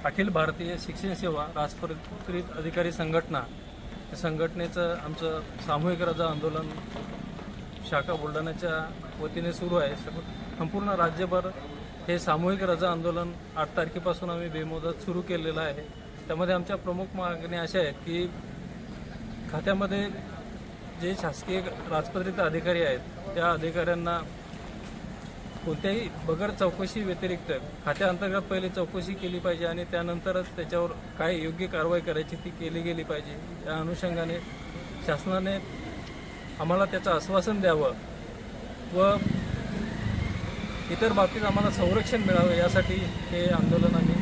अखिल भारतीय शिक्षण सेवा राजपत्रित अधिकारी संघटनेचं आमचं सामूहिक रजा आंदोलन शाखा बुलढाण्याच्या वतीने सुरू आहे। संपूर्ण राज्यभर हे सामूहिक रजा आंदोलन 8 तारखेपासून आम्ही बेमुदत सुरू केलेलं आहे। त्यामध्ये आमच्या प्रमुख मागण्या अशा आहेत की खात्यामध्ये जे शासकीय राजपत्रित अधिकारी आहेत त्या अधिकाऱ्यांना कोणत्याही बगर चौकशी व्यतिरिक्त खात्याअंतर्गत पहिले चौकशी केली पाहिजे आणि त्यानंतरच त्याच्यावर काय योग्य कारवाई करायची ती केली गेली पाहिजे। या अनुषंगाने शासनाने आम्हाला त्याचं आश्वासन द्यावं व इतर बाबतीत आम्हाला संरक्षण मिळावं यासाठी हे आंदोलन आम्ही